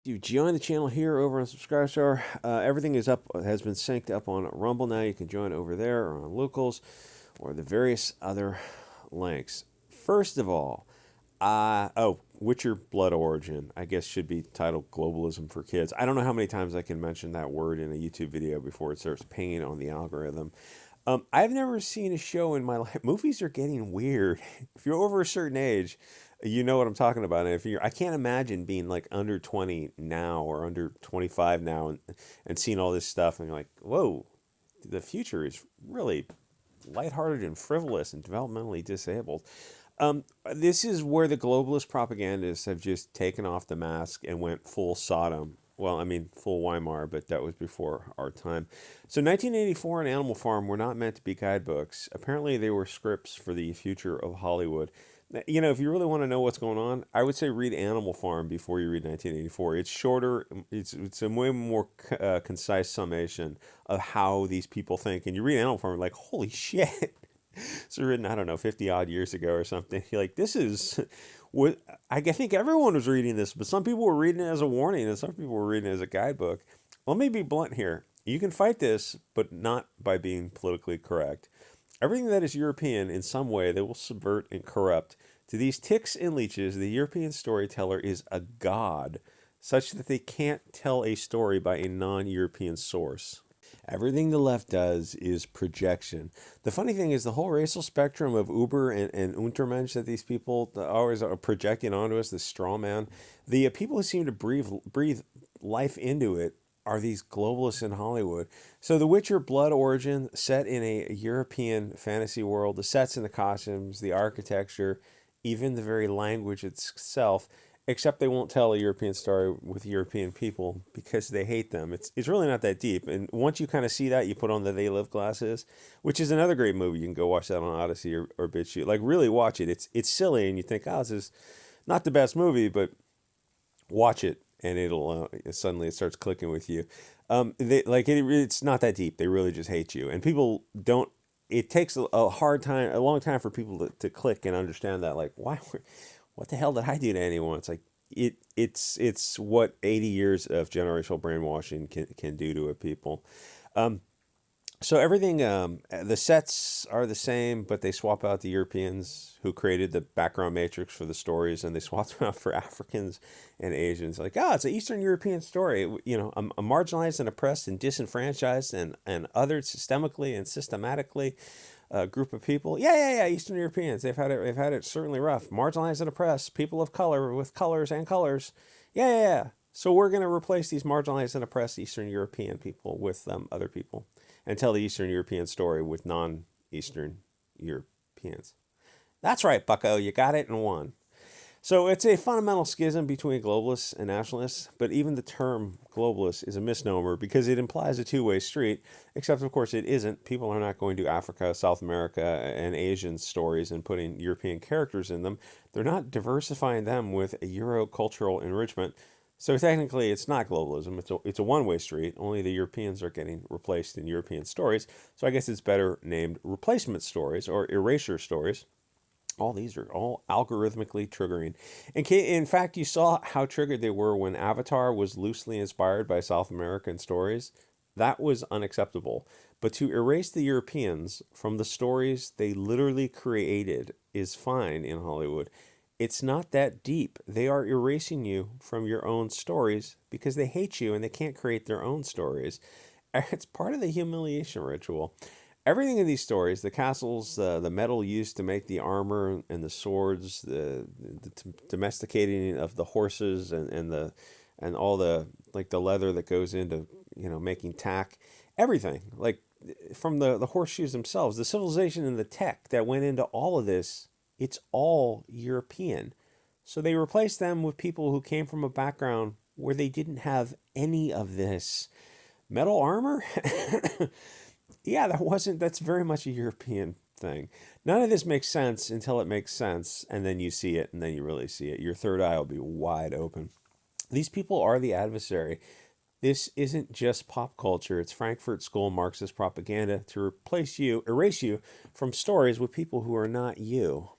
You join the channel here over on Subscribestar. Everything is up, has been synced up on Rumble now. You can join over there or on Locals or the various other links. First of all, Witcher Blood Origin, I guess should be titled Globalism for Kids. I don't know how many times I can mention that word in a YouTube video before it starts pinging on the algorithm. I've never seen a show in my life. Movies are getting weird. If you're over a certain age, you know what I'm talking about. And if you're, I can't imagine being like under 20 now or under 25 now and seeing all this stuff and you're like, whoa, the future is really lighthearted and frivolous and developmentally disabled. This is where the globalist propagandists have just taken off the mask and went full Sodom. Well, I mean, full Weimar, but that was before our time. So 1984 and Animal Farm were not meant to be guidebooks. Apparently, they were scripts for the future of Hollywood. You know, if you really want to know what's going on, I would say read Animal Farm before you read 1984. It's shorter. It's a way more concise summation of how these people think. And you read Animal Farm, like, holy shit. It's written, I don't know, 50 odd years ago or something. You're like, this is what I think everyone was reading this, but some people were reading it as a warning and some people were reading it as a guidebook. Let me be blunt here. You can fight this, but not by being politically correct. Everything that is European in some way they will subvert and corrupt. To these ticks and leeches, the European storyteller is a god, such that they can't tell a story by a non-European source. Everything the left does is projection. The funny thing is the whole racial spectrum of Uber and Untermensch that these people always are projecting onto us, this straw man, the people who seem to breathe life into it are these globalists in Hollywood. So The Witcher Blood Origin, set in a European fantasy world, the sets and the costumes, the architecture, even the very language itself, except they won't tell a European story with European people because they hate them. It's really not that deep. And once you kind of see that, you put on the They Live glasses, which is another great movie. You can go watch that on Odyssey or BitChute. Like, really watch it. It's silly, and you think, oh, this is not the best movie, but watch it, and it'll suddenly it starts clicking with you. It's not that deep. They really just hate you, and people don't. It takes a hard time, a long time for people to click and understand that. Like, why? What the hell did I do to anyone? It's like it's what 80 years of generational brainwashing can do to a people. So everything, the sets are the same, but they swap out the Europeans who created the background matrix for the stories, and they swap them out for Africans and Asians. Like, it's an Eastern European story. You know, a marginalized and oppressed and disenfranchised and othered systemically and systematically group of people. Yeah. Eastern Europeans. They've had it certainly rough. Marginalized and oppressed people of color with colors and colors. Yeah. So we're going to replace these marginalized and oppressed Eastern European people with other people and tell the Eastern European story with non-Eastern Europeans. That's right, bucko. You got it in one. So it's a fundamental schism between globalists and nationalists, but even the term globalist is a misnomer because it implies a two-way street, except of course it isn't. People are not going to Africa, South America, and Asian stories and putting European characters in them. They're not diversifying them with a Euro-cultural enrichment. So technically it's not globalism, it's a one-way street, only the Europeans are getting replaced in European stories. So I guess it's better named replacement stories or erasure stories. All these are all algorithmically triggering. In fact, you saw how triggered they were when Avatar was loosely inspired by South American stories. That was unacceptable. But to erase the Europeans from the stories they literally created is fine in Hollywood. It's not that deep. They are erasing you from your own stories because they hate you and they can't create their own stories. It's part of the humiliation ritual. Everything in these stories, the castles, the metal used to make the armor and the swords, the domesticating of the horses and all the like the leather that goes into making tack, everything like from the horseshoes themselves, the civilization and the tech that went into all of this, it's all European. So they replaced them with people who came from a background where they didn't have any of this. Metal armor? Yeah, that's very much a European thing. None of this makes sense until it makes sense, and then you see it, and then you really see it. Your third eye will be wide open. These people are the adversary. This isn't just pop culture. It's Frankfurt School Marxist propaganda to erase you from stories with people who are not you.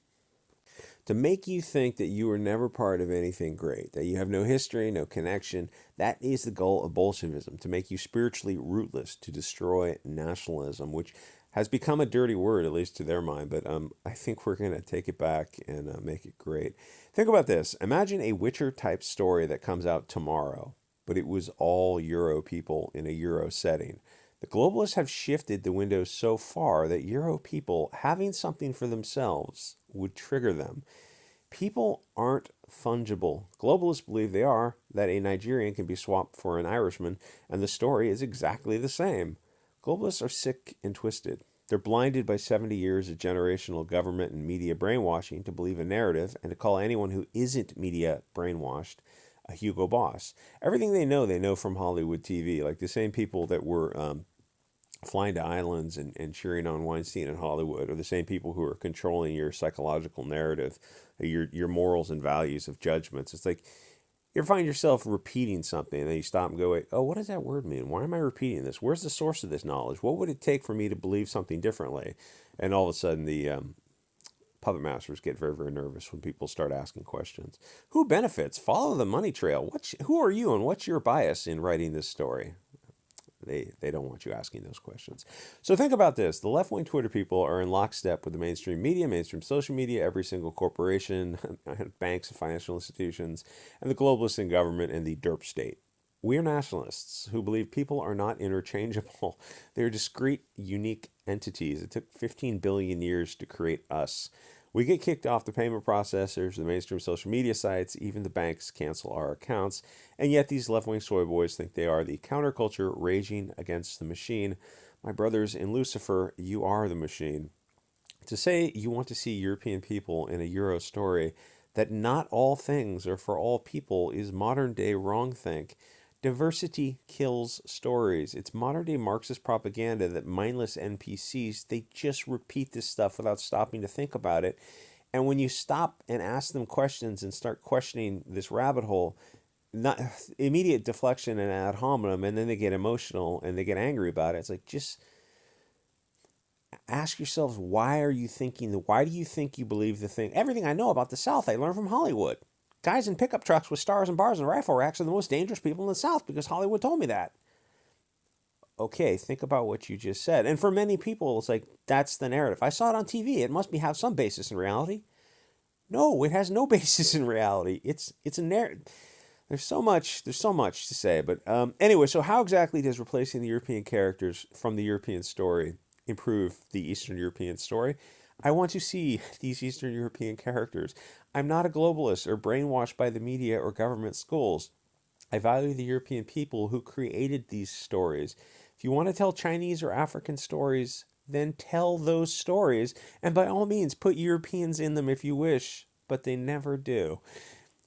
to make you think that you were never part of anything great, that you have no history, no connection. That is the goal of Bolshevism, to make you spiritually rootless, to destroy nationalism, which has become a dirty word, at least to their mind. But I think we're going to take it back and make it great. Think about this. Imagine a Witcher type story that comes out tomorrow, but it was all Euro people in a Euro setting. The globalists have shifted the window so far that Euro people having something for themselves would trigger them. People aren't fungible. Globalists believe they are, that a Nigerian can be swapped for an Irishman, and the story is exactly the same. Globalists are sick and twisted. They're blinded by 70 years of generational government and media brainwashing to believe a narrative and to call anyone who isn't media brainwashed a Hugo Boss. Everything they know from Hollywood TV. Like the same people that were flying to islands and cheering on Weinstein in Hollywood are the same people who are controlling your psychological narrative, your morals and values of judgments. It's like you ever find yourself repeating something and then you stop and go, wait, oh, what does that word mean? Why am I repeating this? Where's the source of this knowledge? What would it take for me to believe something differently? And all of a sudden the puppet masters get very, very nervous when people start asking questions. Who benefits? Follow the money trail. Who are you and what's your bias in writing this story? They don't want you asking those questions. So think about this. The left-wing Twitter people are in lockstep with the mainstream media, mainstream social media, every single corporation, banks and financial institutions, and the globalists in government and the derp state. We are nationalists who believe people are not interchangeable. They're discrete, unique entities. It took 15 billion years to create us. We get kicked off the payment processors, the mainstream social media sites, even the banks cancel our accounts, and yet these left-wing soy boys think they are the counterculture raging against the machine. My brothers in Lucifer, you are the machine. To say you want to see European people in a Euro story, that not all things are for all people, is modern-day wrongthink. Diversity kills stories. It's modern-day Marxist propaganda that mindless NPCs, they just repeat this stuff without stopping to think about it. And when you stop and ask them questions and start questioning this rabbit hole, not immediate deflection and ad hominem, and then they get emotional and they get angry about it. It's like, just ask yourselves, why do you think you believe the thing? Everything I know about the South, I learned from Hollywood. Guys in pickup trucks with stars and bars and rifle racks are the most dangerous people in the South because Hollywood told me that. Okay, think about what you just said. And for many people, it's like, that's the narrative. I saw it on TV. It must have some basis in reality. No, it has no basis in reality. It's a narrative. There's so much to say. But anyway, so how exactly does replacing the European characters from the European story improve the Eastern European story? I want to see these Eastern European characters. I'm not a globalist or brainwashed by the media or government schools. I value the European people who created these stories. If you want to tell Chinese or African stories, then tell those stories. And by all means, put Europeans in them if you wish, but they never do.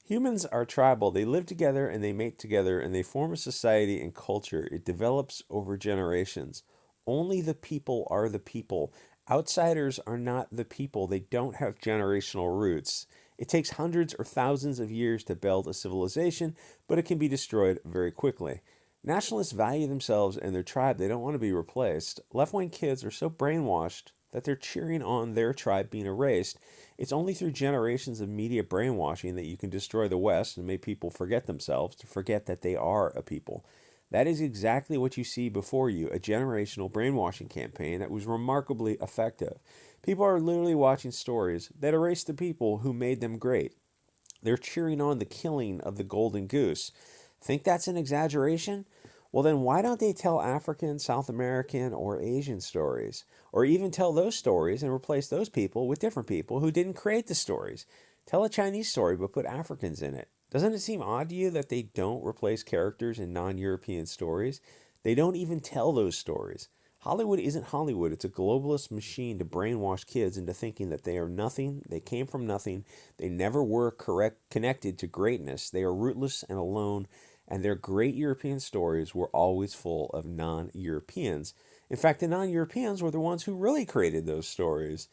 Humans are tribal. They live together and they mate together and they form a society and culture. It develops over generations. Only the people are the people. Outsiders are not the people. They don't have generational roots. It takes hundreds or thousands of years to build a civilization, but it can be destroyed very quickly. Nationalists value themselves and their tribe. They don't want to be replaced. Left-wing kids are so brainwashed that they're cheering on their tribe being erased. It's only through generations of media brainwashing that you can destroy the West and make people forget themselves, to forget that they are a people. That is exactly what you see before you, a generational brainwashing campaign that was remarkably effective. People are literally watching stories that erase the people who made them great. They're cheering on the killing of the golden goose. Think that's an exaggeration? Well, then why don't they tell African, South American, or Asian stories? Or even tell those stories and replace those people with different people who didn't create the stories. Tell a Chinese story but put Africans in it. Doesn't it seem odd to you that they don't replace characters in non-European stories? They don't even tell those stories. Hollywood isn't Hollywood. It's a globalist machine to brainwash kids into thinking that they are nothing, they came from nothing, they never were connected to greatness, they are rootless and alone, and their great European stories were always full of non-Europeans. In fact, the non-Europeans were the ones who really created those stories.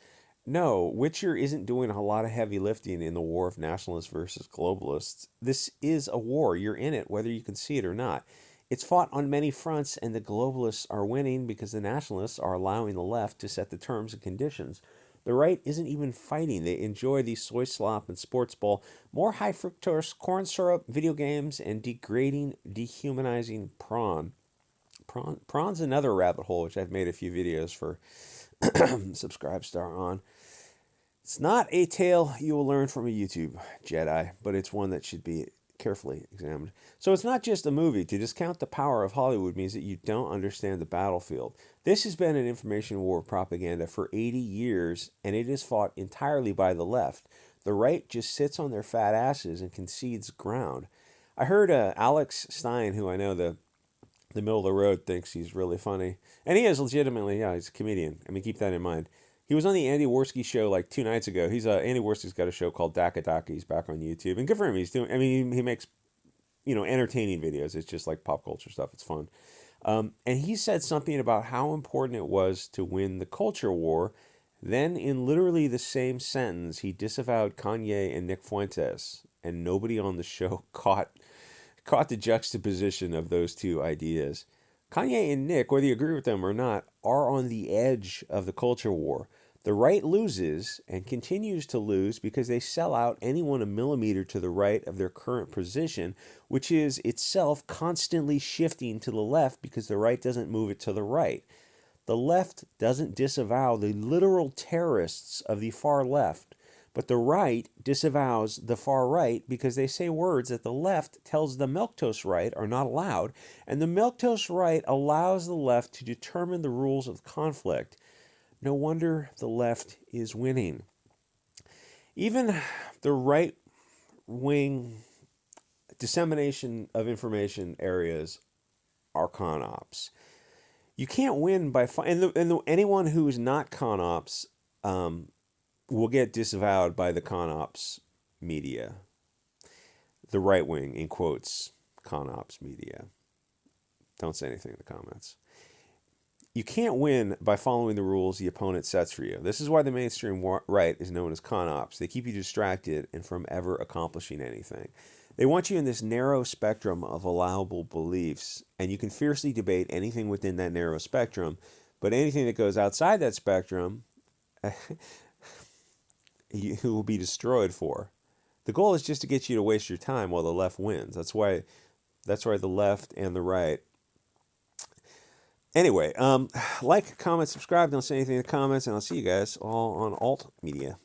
No, Witcher isn't doing a lot of heavy lifting in the war of nationalists versus globalists. This is a war. You're in it, whether you can see it or not. It's fought on many fronts, and the globalists are winning because the nationalists are allowing the left to set the terms and conditions. The right isn't even fighting. They enjoy the soy slop and sports ball, more high fructose corn syrup, video games, and degrading, dehumanizing prawn. Prawn's another rabbit hole, which I've made a few videos for Subscribestar on. It's not a tale you will learn from a YouTube Jedi, but it's one that should be carefully examined. So it's not just a movie. To discount the power of Hollywood means that you don't understand the battlefield. This has been an information war propaganda for 80 years, and it is fought entirely by the left. The right just sits on their fat asses and concedes ground. I heard Alex Stein, who I know the middle of the road, thinks he's really funny. And he is legitimately, yeah, he's a comedian. I mean, keep that in mind. He was on the Andy Worski show like 2 nights ago. Andy Worski's got a show called Daka Daka. He's back on YouTube, and good for him. He's doing. I mean, he makes, entertaining videos. It's just like pop culture stuff. It's fun. And he said something about how important it was to win the culture war. Then, in literally the same sentence, he disavowed Kanye and Nick Fuentes, and nobody on the show caught the juxtaposition of those two ideas. Kanye and Nick, whether you agree with them or not, are on the edge of the culture war. The right loses and continues to lose because they sell out anyone a millimeter to the right of their current position, which is itself constantly shifting to the left because the right doesn't move it to the right. The left doesn't disavow the literal terrorists of the far left, but the right disavows the far right because they say words that the left tells the milquetoast right are not allowed, and the milquetoast right allows the left to determine the rules of conflict. No wonder the left is winning. Even the right-wing dissemination of information areas are con ops. You can't win by anyone who is not con ops will get disavowed by the con ops media. The right wing, in quotes, con ops media. Don't say anything in the comments. You can't win by following the rules the opponent sets for you. This is why the mainstream right is known as con ops. They keep you distracted and from ever accomplishing anything. They want you in this narrow spectrum of allowable beliefs, and you can fiercely debate anything within that narrow spectrum, but anything that goes outside that spectrum, you will be destroyed for. The goal is just to get you to waste your time while the left wins. That's why the left and the right. Anyway, like, comment, subscribe. Don't say anything in the comments, and I'll see you guys all on Alt Media.